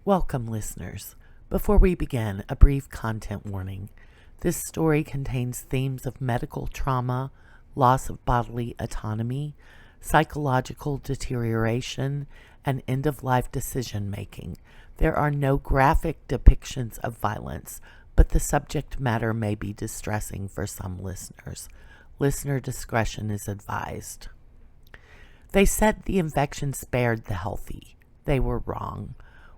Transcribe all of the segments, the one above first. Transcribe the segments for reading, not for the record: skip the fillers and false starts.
Welcome, listeners. Before we begin, a brief content warning. This story contains themes of medical trauma, loss of bodily autonomy, psychological deterioration, and end-of-life decision-making. There are no graphic depictions of violence, but the subject matter may be distressing for some listeners. Listener discretion is advised. They said the infection spared the healthy. They were wrong.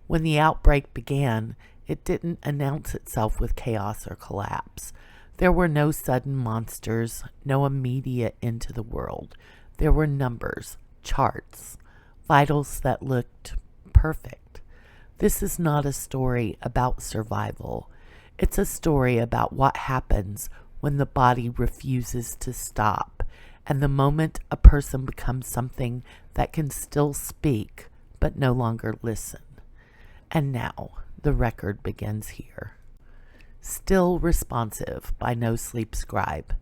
When the outbreak began, it didn't announce itself with chaos or collapse. There were no sudden monsters, no immediate end to the world. There were numbers, charts, vitals that looked perfect. This is not a story about survival. It's a story about what happens when the body refuses to stop, and the moment a person becomes something that can still speak but no longer listen. And now, the record begins here. Still Responsive by NoSleep Scribe.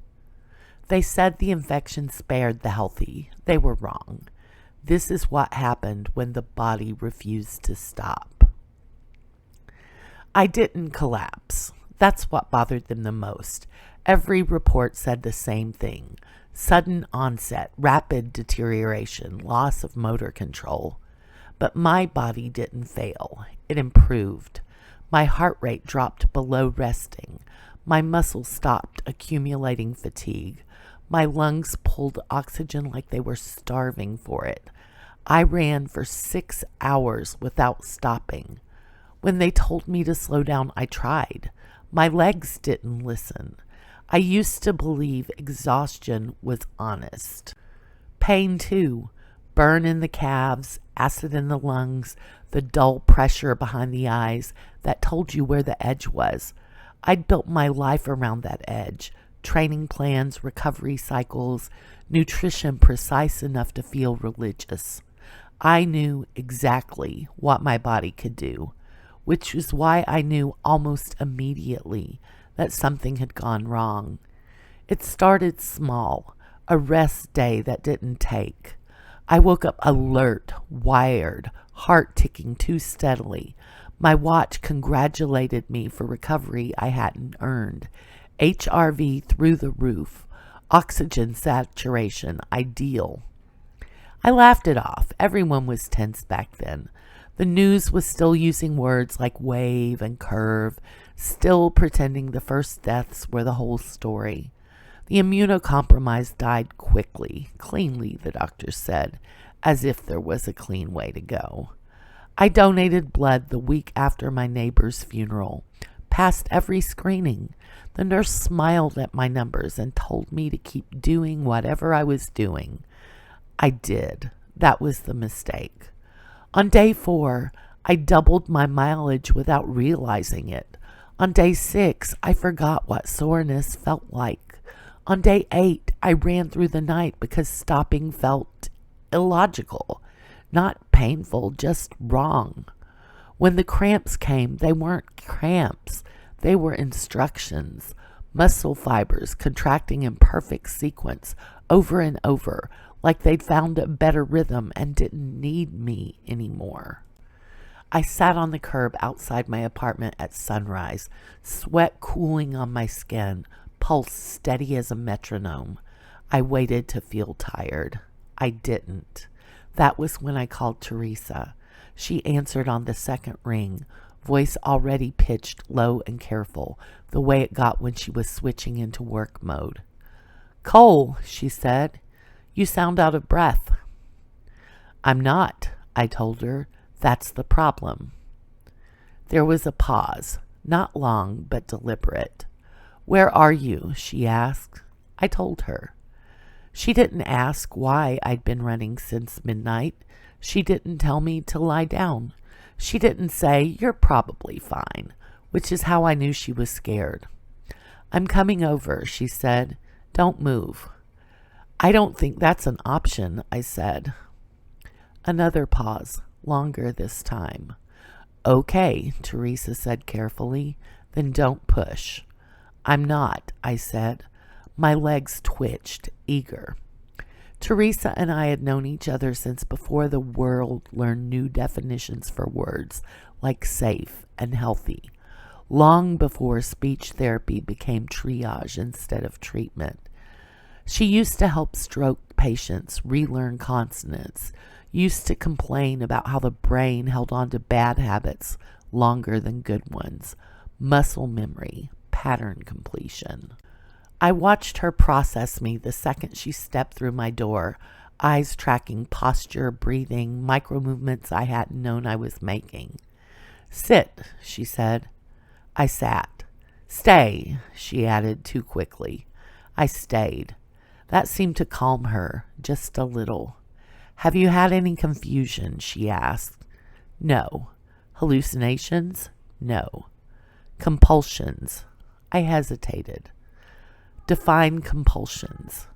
They said the infection spared the healthy. They were wrong. This is what happened when the body refused to stop. I didn't collapse. That's what bothered them the most. Every report said the same thing. Sudden onset, rapid deterioration, loss of motor control. But my body didn't fail. It improved. My heart rate dropped below resting. My muscles stopped accumulating fatigue. My lungs pulled oxygen like they were starving for it. I ran for 6 hours without stopping. When they told me to slow down, I tried. My legs didn't listen. I used to believe exhaustion was honest. Pain, too. Burn in the calves, acid in the lungs, the dull pressure behind the eyes that told you where the edge was. I'd built my life around that edge. Training plans, recovery cycles, nutrition precise enough to feel religious. I knew exactly what my body could do, which is why I knew almost immediately that something had gone wrong. It started small, a rest day that didn't take. I woke up alert, wired, heart ticking too steadily. My watch congratulated me for recovery I hadn't earned. HRV through the roof. Oxygen saturation ideal. I laughed it off. Everyone was tense back then. The news was still using words like wave and curve, still pretending the first deaths were the whole story. The immunocompromised died quickly, cleanly, the doctor said, as if there was a clean way to go. I donated blood the week after my neighbor's funeral, passed every screening. The nurse smiled at my numbers and told me to keep doing whatever I was doing. I did. That was the mistake. On day 4, I doubled my mileage without realizing it. On day 6, I forgot what soreness felt like. On day 8, I ran through the night because stopping felt illogical. Not painful, just wrong. When the cramps came, they weren't cramps. They were instructions. Muscle fibers contracting in perfect sequence, over and over, like they'd found a better rhythm and didn't need me anymore. I sat on the curb outside my apartment at sunrise, sweat cooling on my skin, pulse steady as a metronome. I waited to feel tired. I didn't. That was when I called Teresa. She answered on the second ring, voice already pitched low and careful, the way it got when she was switching into work mode. "Cole," she said, "you sound out of breath." "I'm not," I told her. "That's the problem." There was a pause, not long but deliberate. "Where are you?" she asked. I told her. She didn't ask why I'd been running since midnight. She didn't tell me to lie down. She didn't say, "You're probably fine," which is how I knew she was scared. "I'm coming over," she said. "Don't move." "I don't think that's an option," I said. Another pause, longer this time. "Okay," Teresa said carefully, "then don't push." "I'm not," I said. My legs twitched, eager. Teresa and I had known each other since before the world learned new definitions for words like safe and healthy, long before speech therapy became triage instead of treatment. She used to help stroke patients relearn consonants, used to complain about how the brain held on to bad habits longer than good ones, muscle memory, pattern completion. I watched her process me the second she stepped through my door, eyes tracking posture, breathing, micro movements I hadn't known I was making. "Sit," she said. I sat. "Stay," she added too quickly. I stayed. That seemed to calm her, just a little. "Have you had any confusion?" she asked. "No." "Hallucinations?" "No." "Compulsions?" I hesitated. "Define compulsions."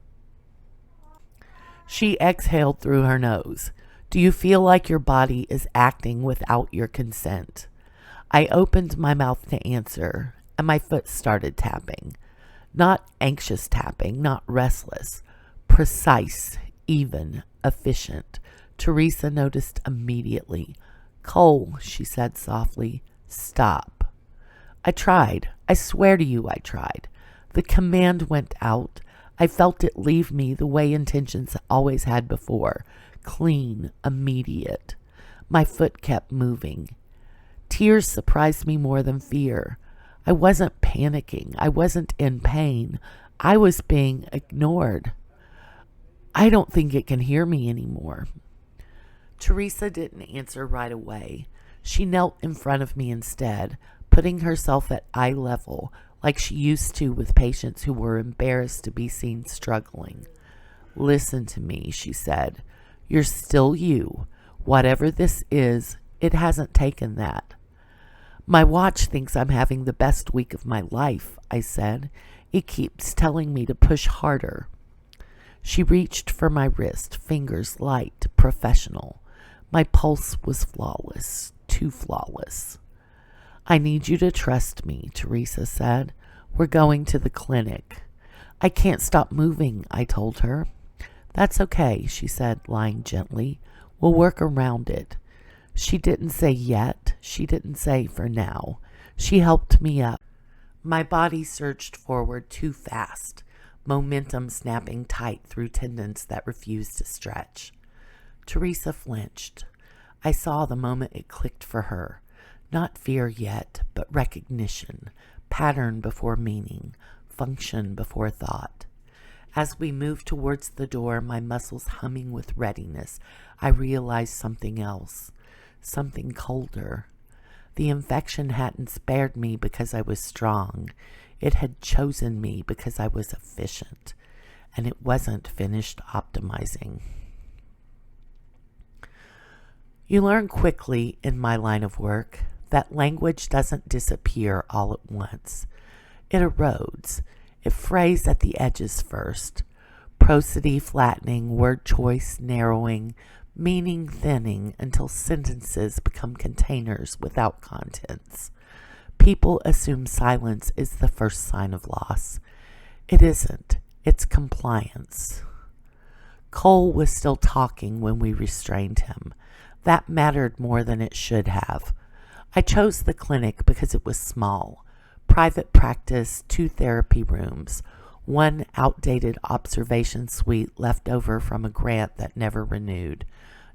She exhaled through her nose. "Do you feel like your body is acting without your consent?" I opened my mouth to answer, and my foot started tapping. Not anxious tapping, not restless. Precise, even, efficient. Teresa noticed immediately. "Cole," she said softly, "stop." I tried. I swear to you I tried. The command went out. I felt it leave me the way intentions always had before. Clean, immediate. My foot kept moving. Tears surprised me more than fear. I wasn't panicking. I wasn't in pain. I was being ignored. "I don't think it can hear me anymore." Teresa didn't answer right away. She knelt in front of me instead, putting herself at eye level, like she used to with patients who were embarrassed to be seen struggling. "Listen to me," she said. "You're still you. Whatever this is, it hasn't taken that." "My watch thinks I'm having the best week of my life," I said. "It keeps telling me to push harder." She reached for my wrist, fingers light, professional. My pulse was flawless, too flawless. "I need you to trust me," Teresa said. "We're going to the clinic." "I can't stop moving," I told her. "That's okay," she said, lying gently. "We'll work around it." She didn't say yet. She didn't say for now. She helped me up. My body surged forward too fast, momentum snapping tight through tendons that refused to stretch. Teresa flinched. I saw the moment it clicked for her. Not fear yet, but recognition, pattern before meaning, function before thought. As we moved towards the door, my muscles humming with readiness, I realized something else, something colder. The infection hadn't spared me because I was strong. It had chosen me because I was efficient, and it wasn't finished optimizing. You learn quickly in my line of work that language doesn't disappear all at once. It erodes. It frays at the edges first. Prosody flattening, word choice narrowing, meaning thinning until sentences become containers without contents. People assume silence is the first sign of loss. It isn't. It's compliance. Cole was still talking when we restrained him. That mattered more than it should have. I chose the clinic because it was small. Private practice, 2 therapy rooms, 1 outdated observation suite left over from a grant that never renewed.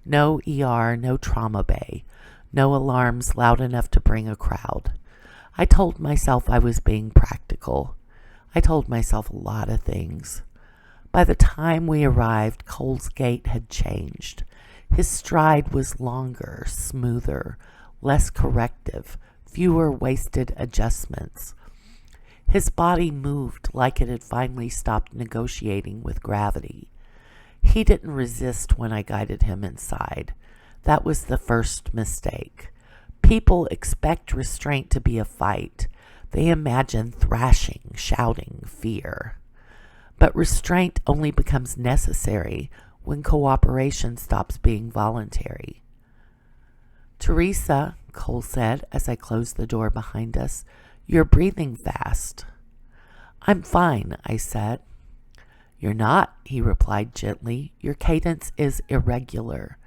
No ER, no trauma bay, no alarms loud enough to bring a crowd. I told myself I was being practical. I told myself a lot of things. By the time we arrived, Cole's gait had changed. His stride was longer, smoother, less corrective, fewer wasted adjustments. His body moved like it had finally stopped negotiating with gravity. He didn't resist when I guided him inside. That was the first mistake. People expect restraint to be a fight. They imagine thrashing, shouting, fear. But restraint only becomes necessary when cooperation stops being voluntary. "Teresa," Cole said as I closed the door behind us, "you're breathing fast." "I'm fine," I said. You're not, he replied gently. Your cadence is irregular.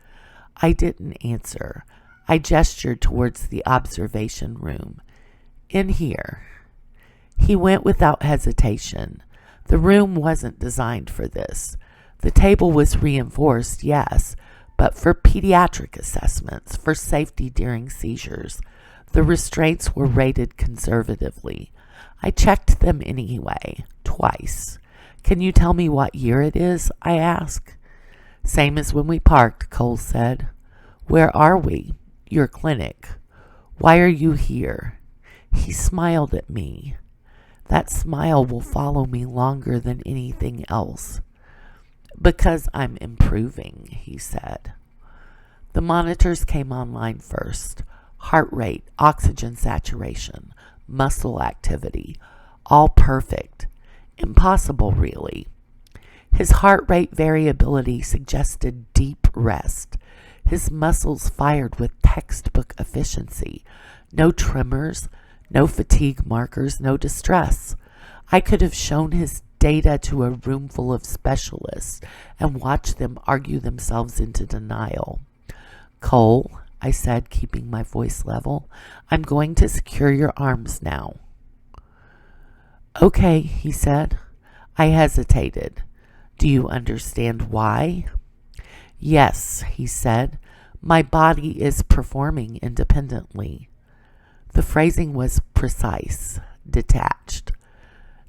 I didn't answer. I gestured towards the observation room. In here. He went without hesitation. The room wasn't designed for this. The table was reinforced, yes, but for pediatric assessments, for safety during seizures. The restraints were rated conservatively. I checked them anyway, twice. Can you tell me what year it is? I asked. Same as when we parked, Cole said. Where are we? Your clinic. Why are you here? He smiled at me. That smile will follow me longer than anything else. Because I'm improving, he said. The monitors came online first. Heart rate, oxygen saturation, muscle activity, all perfect. Impossible, really. His heart rate variability suggested deep rest. His muscles fired with textbook efficiency. No tremors, no fatigue markers, no distress. I could have shown his data to a room full of specialists and watched them argue themselves into denial. Cole, I said, keeping my voice level, I'm going to secure your arms now. Okay, he said. I hesitated. Do you understand why? Yes, he said. My body is performing independently. The phrasing was precise, detached.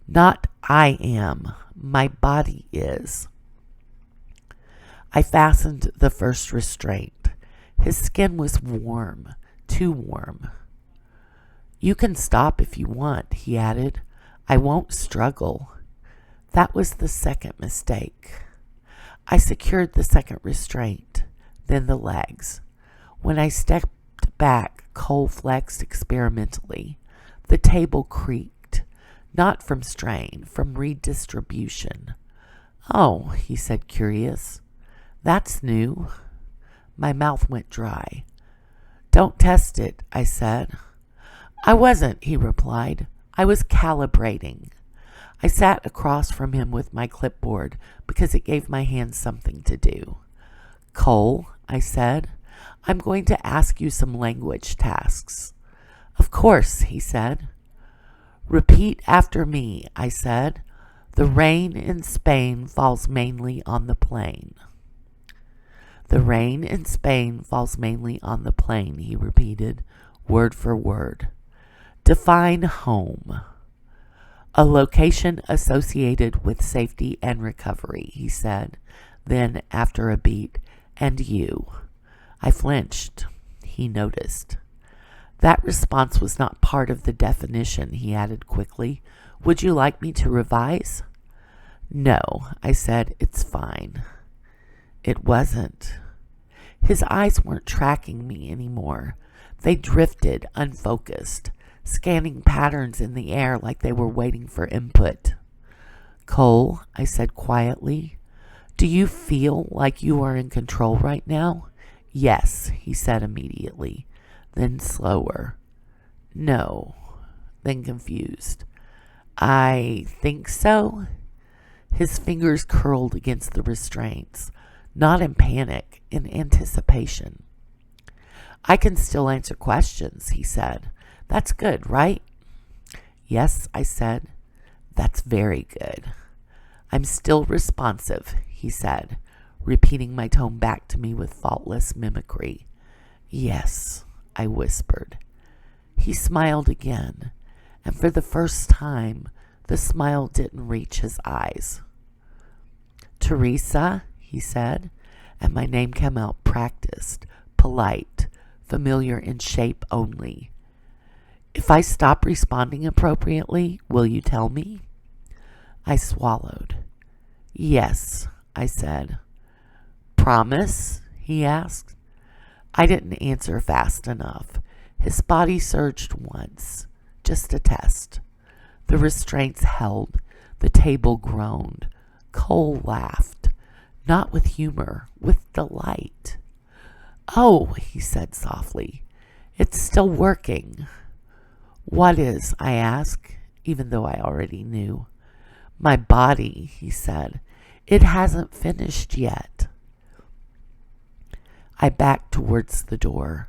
Not I am, my body is. I fastened the first restraint. His skin was warm, too warm. You can stop if you want, he added. I won't struggle. That was the second mistake. I secured the second restraint, then the legs. When I stepped back, Cole flexed experimentally. The table creaked, not from strain, from redistribution. Oh, he said, curious. That's new. My mouth went dry. Don't test it, I said. I wasn't, he replied. I was calibrating. I sat across from him with my clipboard because it gave my hands something to do. Cole, I said, I'm going to ask you some language tasks. Of course, he said. Repeat after me, I said. The rain in Spain falls mainly on the plain. The rain in Spain falls mainly on the plain, he repeated, word for word. Define home. A location associated with safety and recovery, he said. Then, after a beat, and you. I flinched. He noticed. That response was not part of the definition, he added quickly. Would you like me to revise? No, I said, it's fine. It wasn't. His eyes weren't tracking me anymore. They drifted, unfocused, scanning patterns in the air like they were waiting for input. Cole, I said quietly, do you feel like you are in control right now? Yes, he said immediately, then slower. No, then confused. I think so. His fingers curled against the restraints, not in panic, in anticipation. I can still answer questions, he said. That's good, right? Yes, I said. That's very good. I'm still responsive, he said, repeating my tone back to me with faultless mimicry. Yes, I whispered. He smiled again, and for the first time, the smile didn't reach his eyes. Teresa, he said, and my name came out practiced, polite, familiar in shape only. If I stop responding appropriately, will you tell me? I swallowed. Yes, I said. Promise? He asked. I didn't answer fast enough. His body surged once, just a test. The restraints held. The table groaned. Cole laughed, not with humor, with delight. Oh, he said softly, it's still working. What is? I asked, even though I already knew. My body, he said. It hasn't finished yet. I backed towards the door.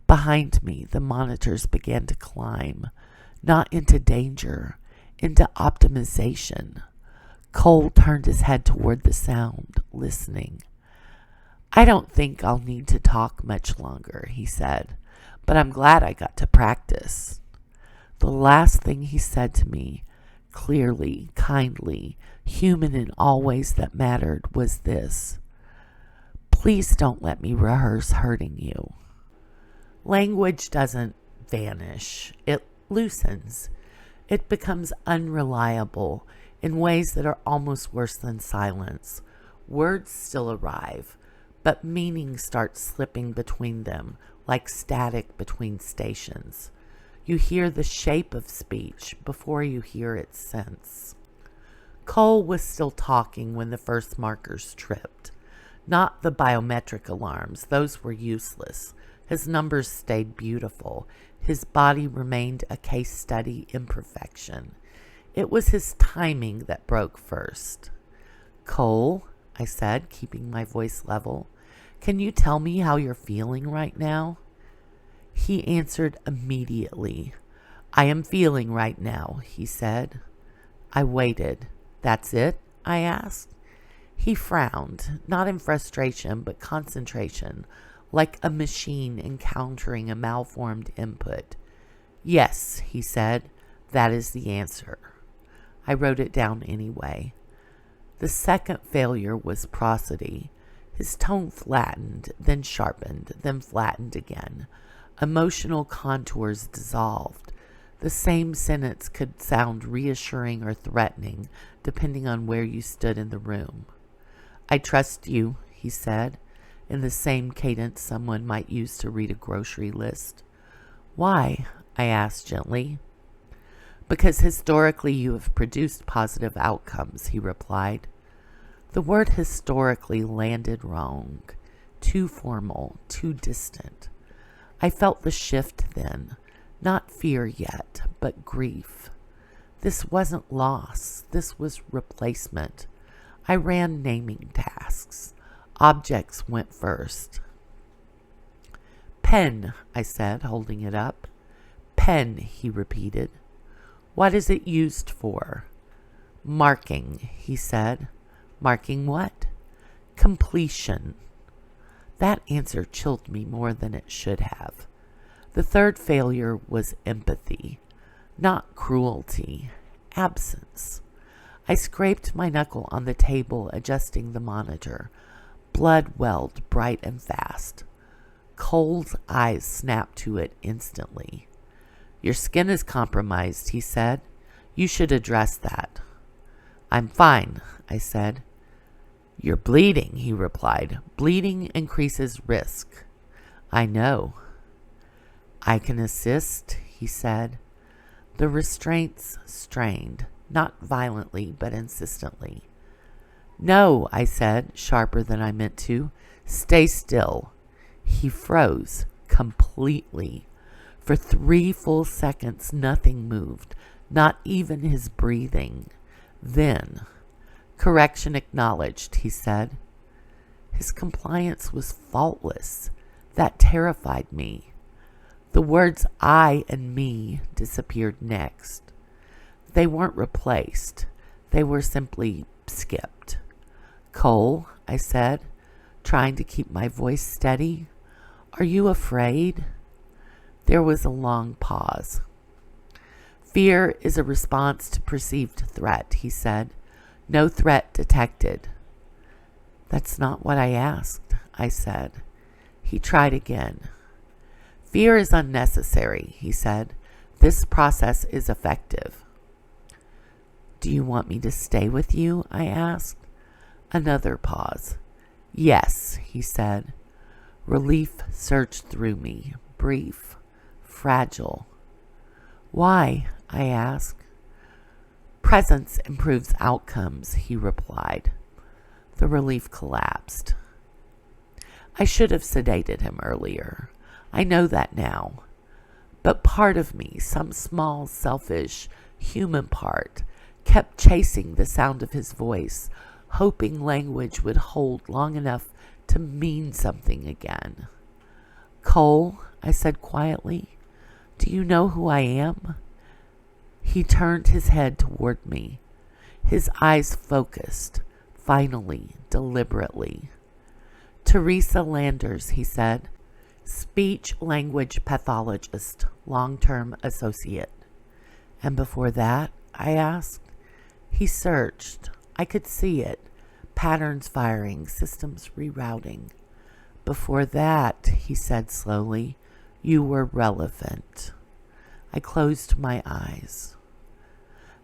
Behind me, the monitors began to climb, not into danger, into optimization. Cole turned his head toward the sound, listening. I don't think I'll need to talk much longer, he said, but I'm glad I got to practice. The last thing he said to me, clearly, kindly, human in all ways that mattered, was this. Please don't let me rehearse hurting you. Language doesn't vanish. It loosens. It becomes unreliable in ways that are almost worse than silence. Words still arrive, but meaning starts slipping between them, like static between stations. You hear the shape of speech before you hear its sense. Cole was still talking when the first markers tripped. Not the biometric alarms, those were useless. His numbers stayed beautiful. His body remained a case study in perfection. It was his timing that broke first. Cole, I said, keeping my voice level, can you tell me how you're feeling right now? He answered immediately. I am feeling right now, he said. I waited. That's it? I asked. He frowned, not in frustration, but concentration, like a machine encountering a malformed input. Yes, he said, that is the answer. I wrote it down anyway. The second failure was prosody. His tone flattened, then sharpened, then flattened again. Emotional contours dissolved. The same sentence could sound reassuring or threatening, depending on where you stood in the room. I trust you, he said, in the same cadence someone might use to read a grocery list. Why? I asked gently. Because historically you have produced positive outcomes, he replied. The word historically landed wrong, too formal, too distant. I felt the shift then, not fear yet, but grief. This wasn't loss, this was replacement. I ran naming tasks. Objects went first. Pen, I said, holding it up. Pen, he repeated. What is it used for? Marking, he said. Marking what? Completion. That answer chilled me more than it should have. The third failure was empathy, not cruelty, absence. I scraped my knuckle on the table, adjusting the monitor. Blood welled bright and fast. Cole's eyes snapped to it instantly. Your skin is compromised, he said. You should address that. I'm fine, I said. You're bleeding, he replied. Bleeding increases risk. I know. I can assist, he said. The restraints strained, not violently, but insistently. No, I said, sharper than I meant to. Stay still. He froze completely. For 3 full seconds, nothing moved, not even his breathing. Then, correction acknowledged, he said. His compliance was faultless. That terrified me. The words I and me disappeared next. They weren't replaced. They were simply skipped. Cole, I said, trying to keep my voice steady, are you afraid? There was a long pause. Fear is a response to perceived threat, he said. No threat detected. That's not what I asked, I said. He tried again. Fear is unnecessary, he said. This process is effective. Do you want me to stay with you? I asked. Another pause. Yes, he said. Relief surged through me, brief, fragile. Why? I asked. Presence improves outcomes, he replied. The relief collapsed. I should have sedated him earlier. I know that now. But part of me, some small, selfish, human part, kept chasing the sound of his voice, hoping language would hold long enough to mean something again. Cole, I said quietly, do you know who I am? He turned his head toward me, his eyes focused, finally, deliberately. Teresa Landers, he said, speech-language pathologist, long-term associate. And before that, I asked. He searched. I could see it. Patterns firing, systems rerouting. Before that, he said slowly, you were relevant. I closed my eyes.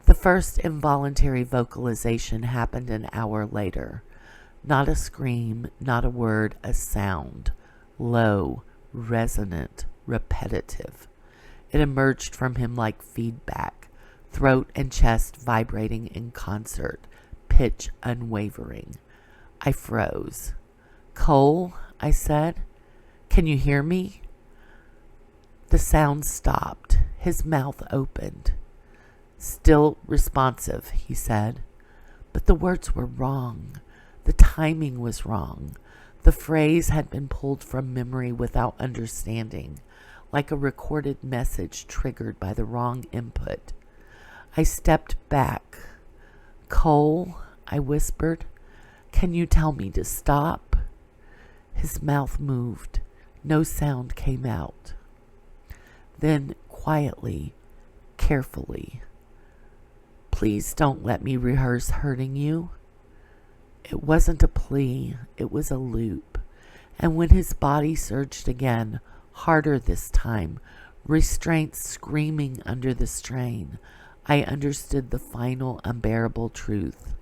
The first involuntary vocalization happened an hour later. Not a scream, not a word, a sound. Low, resonant, repetitive. It emerged from him like feedback, throat and chest vibrating in concert, pitch unwavering. I froze. Cole, I said, can you hear me? The sound stopped. His mouth opened. Still responsive, he said. But the words were wrong. The timing was wrong. The phrase had been pulled from memory without understanding, like a recorded message triggered by the wrong input. I stepped back. Cole, I whispered, can you tell me to stop? His mouth moved. No sound came out. Then, quietly, carefully, please don't let me rehearse hurting you. It wasn't a plea, it was a loop. And when his body surged again, harder this time, restraint screaming under the strain, I understood the final unbearable truth.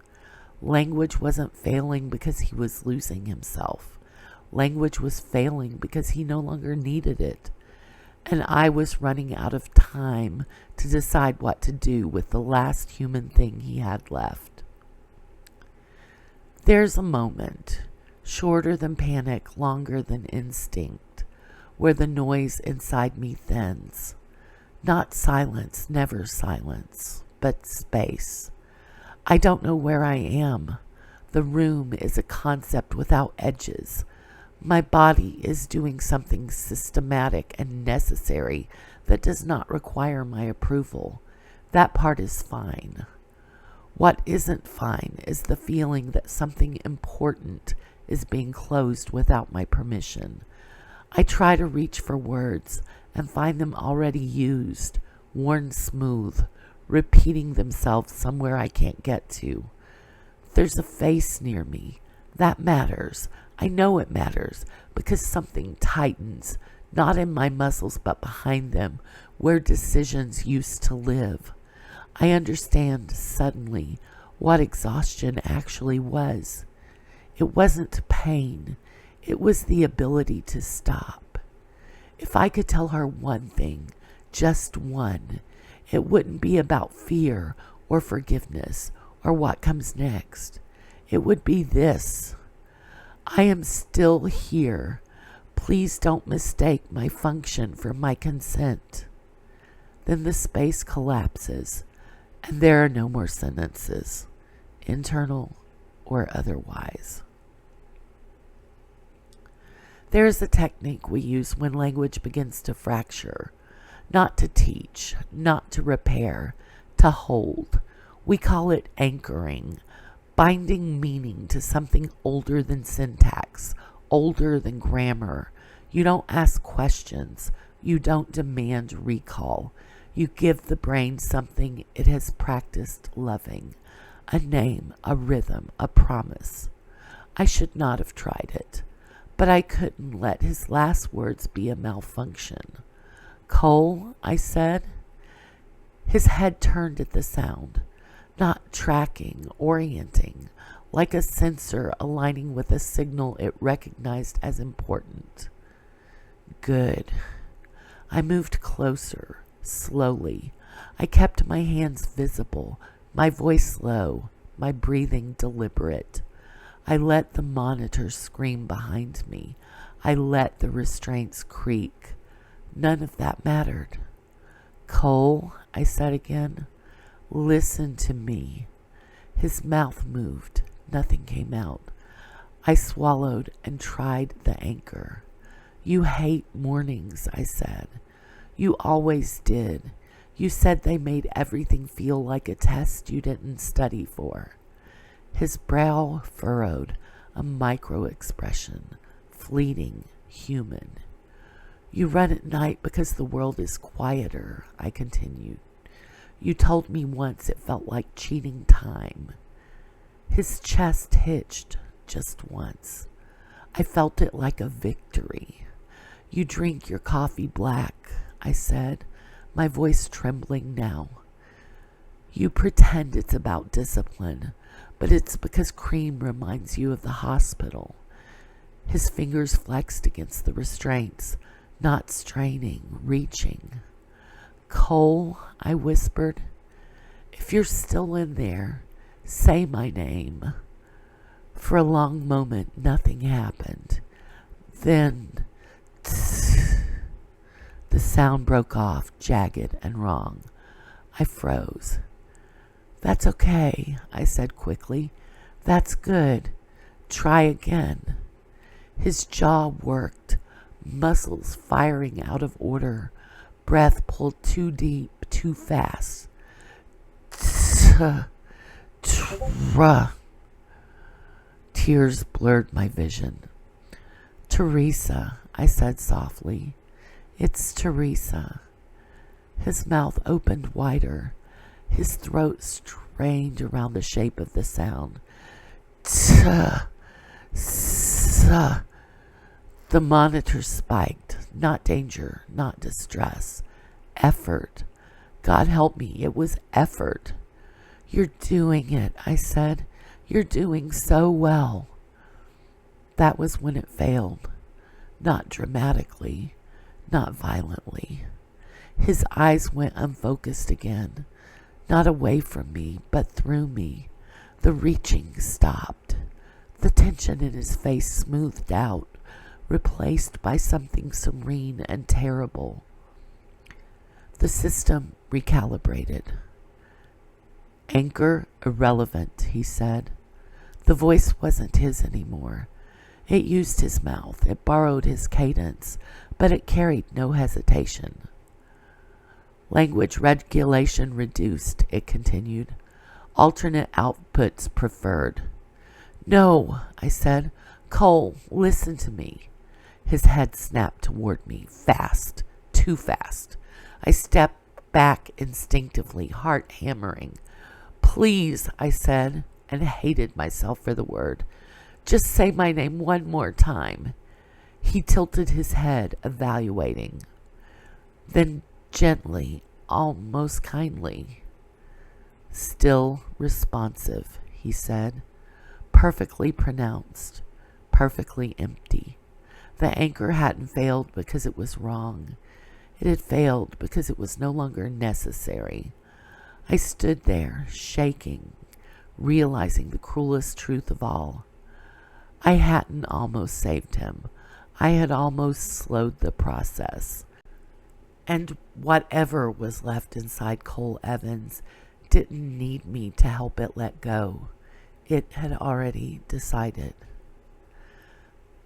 Language wasn't failing because he was losing himself. Language was failing because he no longer needed it. And I was running out of time to decide what to do with the last human thing he had left. There's a moment, shorter than panic, longer than instinct, where the noise inside me thins. Not silence, never silence, but space. I don't know where I am. The room is a concept without edges. My body is doing something systematic and necessary that does not require my approval. That part is fine. What isn't fine is the feeling that something important is being closed without my permission. I try to reach for words and find them already used, worn smooth, repeating themselves somewhere I can't get to. There's a face near me. That matters. I know it matters because something tightens, not in my muscles but behind them, where decisions used to live. I understand suddenly what exhaustion actually was. It wasn't pain. It was the ability to stop. If I could tell her one thing, just one, it wouldn't be about fear or forgiveness or what comes next. It would be this. I am still here. Please don't mistake my function for my consent. Then the space collapses, and there are no more sentences, internal or otherwise. There is a technique we use when language begins to fracture, not to teach, not to repair, to hold. We call it anchoring, binding meaning to something older than syntax, older than grammar. You don't ask questions. You don't demand recall. You give the brain something it has practiced loving, a name, a rhythm, a promise. I should not have tried it, but I couldn't let his last words be a malfunction. Cole, I said. His head turned at the sound, not tracking, orienting, like a sensor aligning with a signal it recognized as important. Good. I moved closer. Slowly, I kept my hands visible, my voice low, my breathing deliberate. I let the monitor scream behind me. I let the restraints creak. None of that mattered. Cole, I said again, listen to me. His mouth moved, Nothing came out. I swallowed and tried the anchor. You hate mornings, I said. You always did. You said they made everything feel like a test you didn't study for. His brow furrowed, a micro-expression, fleeting, human. You run at night because the world is quieter, I continued. You told me once it felt like cheating time. His chest hitched just once. I felt it like a victory. You drink your coffee black, I said, my voice trembling now. You pretend it's about discipline, but it's because cream reminds you of the hospital. His fingers flexed against the restraints, not straining, reaching. Cole, I whispered, if you're still in there, say my name. For a long moment, nothing happened. Then, the sound broke off, jagged and wrong. I froze. That's okay, I said quickly. That's good. Try again. His jaw worked, muscles firing out of order, breath pulled too deep, too fast. Tears blurred my vision. Teresa, I said softly. It's Teresa. His mouth opened wider. His throat strained around the shape of the sound. The monitor spiked. Not danger, not distress. Effort. God help me, it was effort. You're doing it, I said. You're doing so well. That was when it failed. Not dramatically, not violently. His eyes went unfocused again. Not away from me, but through me. The reaching stopped. The tension in his face smoothed out, replaced by something serene and terrible. The system recalibrated. Anchor irrelevant, he said. The voice wasn't his anymore. It used his mouth, it borrowed his cadence, but it carried no hesitation. Language regulation reduced, it continued. Alternate outputs preferred. No, I said. Cole, listen to me. His head snapped toward me, fast, too fast. I stepped back instinctively, heart hammering. Please, I said, and hated myself for the word. Just say my name one more time. He tilted his head, evaluating. Then gently, almost kindly. Still responsive, he said. Perfectly pronounced, perfectly empty. The anchor hadn't failed because it was wrong. It had failed because it was no longer necessary. I stood there, shaking, realizing the cruelest truth of all. I hadn't almost saved him. I had almost slowed the process. And whatever was left inside Cole Evans didn't need me to help it let go. It had already decided.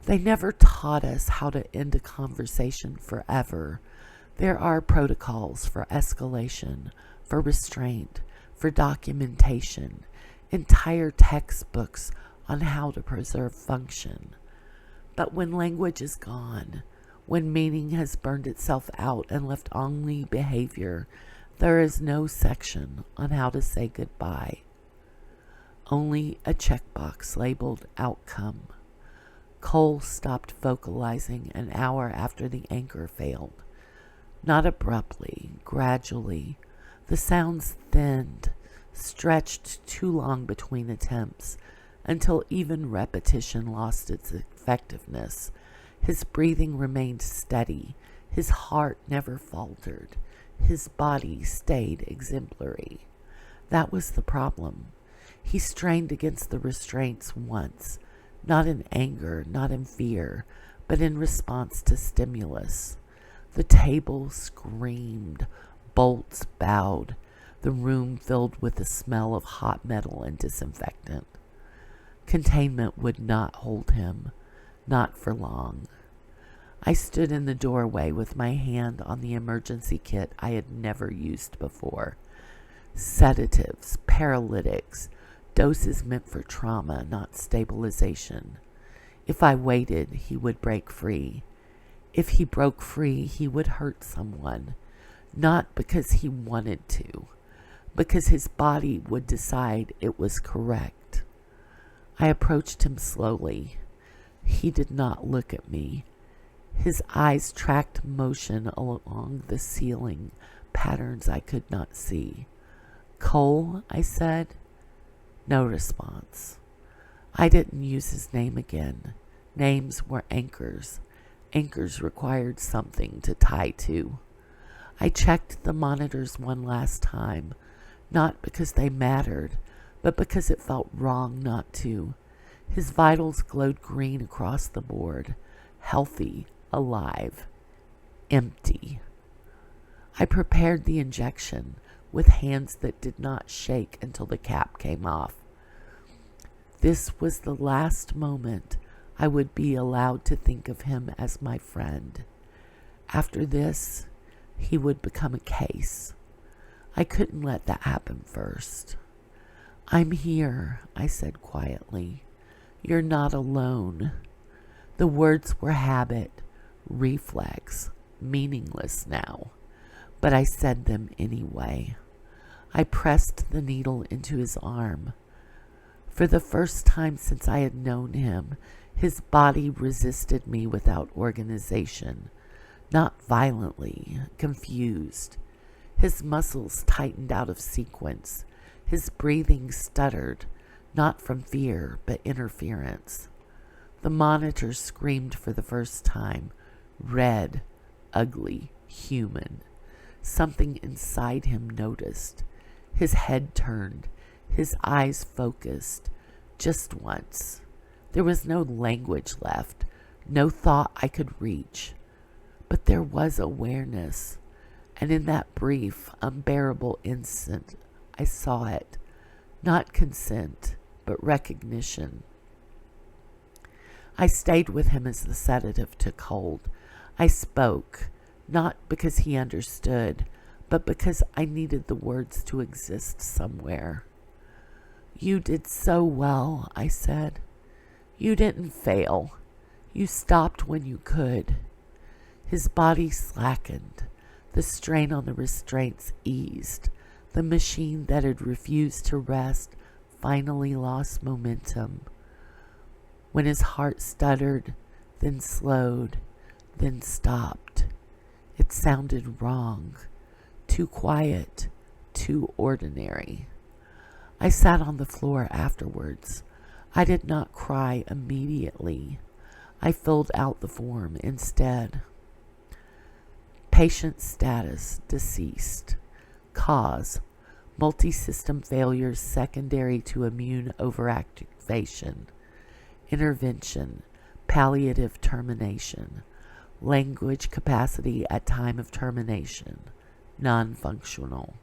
They never taught us how to end a conversation forever. There are protocols for escalation, for restraint, for documentation, entire textbooks on how to preserve function. But when language is gone, when meaning has burned itself out and left only behavior, there is no section on how to say goodbye. Only a checkbox labeled outcome. Cole stopped vocalizing an hour after the anchor failed. Not abruptly, gradually. The sounds thinned, stretched too long between attempts, until even repetition lost its effectiveness. His breathing remained steady. His heart never faltered. His body stayed exemplary. That was the problem. He strained against the restraints once, not in anger, not in fear, but in response to stimulus. The table screamed, bolts bowed, the room filled with the smell of hot metal and disinfectant. Containment would not hold him, not for long. I stood in the doorway with my hand on the emergency kit I had never used before. Sedatives, paralytics, doses meant for trauma, not stabilization. If I waited, he would break free. If he broke free, he would hurt someone, not because he wanted to, because his body would decide it was correct. I approached him slowly. He did not look at me. His eyes tracked motion along the ceiling, patterns I could not see. "Cole," I said. No response. I didn't use his name again. Names were anchors. Anchors required something to tie to. I checked the monitors one last time, not because they mattered, but because it felt wrong not to. His vitals glowed green across the board, healthy, alive, empty. I prepared the injection with hands that did not shake until the cap came off. This was the last moment I would be allowed to think of him as my friend. After this, he would become a case. I couldn't let that happen first. "I'm here," I said quietly. "You're not alone." The words were habit, reflex, meaningless now, but I said them anyway. I pressed the needle into his arm. For the first time since I had known him, his body resisted me without organization, not violently, confused. His muscles tightened out of sequence. His breathing stuttered, not from fear, but interference. The monitor screamed for the first time, red, ugly, human. Something inside him noticed. His head turned, his eyes focused, just once. There was no language left, no thought I could reach. But there was awareness, and in that brief, unbearable instant, I saw it. Not consent, but recognition. I stayed with him as the sedative took hold. I spoke, not because he understood, but because I needed the words to exist somewhere. "You did so well," I said. "You didn't fail. You stopped when you could." His body slackened. The strain on the restraints eased. The machine that had refused to rest finally lost momentum. When his heart stuttered, then slowed, then stopped, it sounded wrong, too quiet, too ordinary. I sat on the floor afterwards. I did not cry immediately. I filled out the form instead. Patient status, deceased. Cause, multi-system failures secondary to immune overactivation. Intervention, palliative termination. Language capacity at time of termination, non-functional.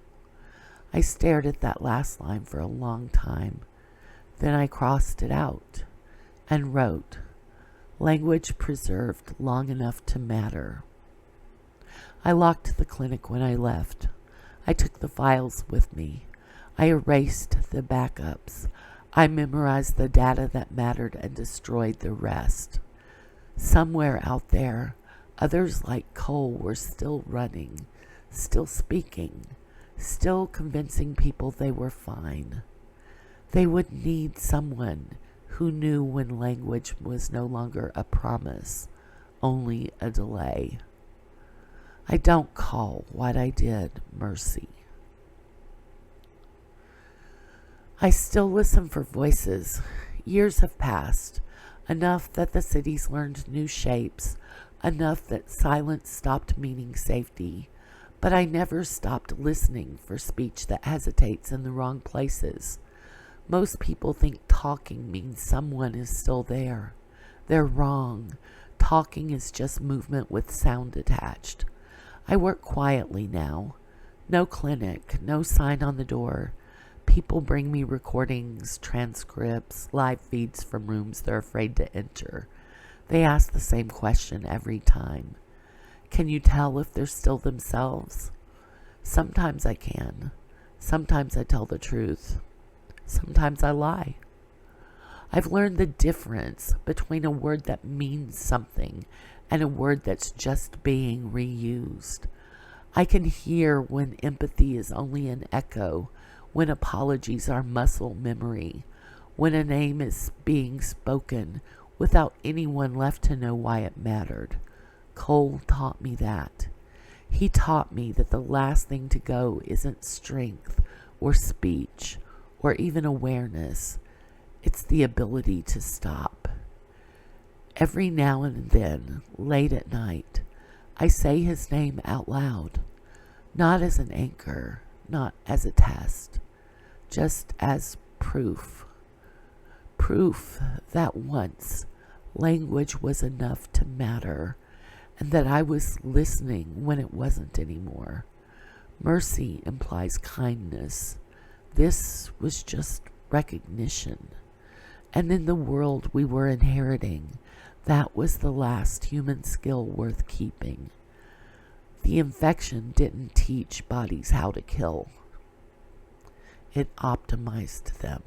I stared at that last line for a long time. Then I crossed it out and wrote, "Language preserved long enough to matter." I locked the clinic when I left. I took the files with me. I erased the backups. I memorized the data that mattered and destroyed the rest. Somewhere out there, others like Cole were still running, still speaking, still convincing people they were fine. They would need someone who knew when language was no longer a promise, only a delay. I don't call what I did mercy. I still listen for voices. Years have passed, enough that the cities learned new shapes, enough that silence stopped meaning safety, but I never stopped listening for speech that hesitates in the wrong places. Most people think talking means someone is still there. They're wrong. Talking is just movement with sound attached. I work quietly now. No clinic, no sign on the door. People bring me recordings, transcripts, live feeds from rooms they're afraid to enter. They ask the same question every time. Can you tell if they're still themselves? Sometimes I can. Sometimes I tell the truth. Sometimes I lie. I've learned the difference between a word that means something and a word that's just being reused. I can hear when empathy is only an echo, when apologies are muscle memory, when a name is being spoken without anyone left to know why it mattered. Cole taught me that. He taught me that the last thing to go isn't strength or speech or even awareness. It's the ability to stop. Every now and then, late at night, I say his name out loud, not as an anchor, not as a test, just as proof. Proof that once language was enough to matter, and that I was listening when it wasn't anymore. Mercy implies kindness. This was just recognition. And in the world we were inheriting, that was the last human skill worth keeping. The infection didn't teach bodies how to kill. It optimized them.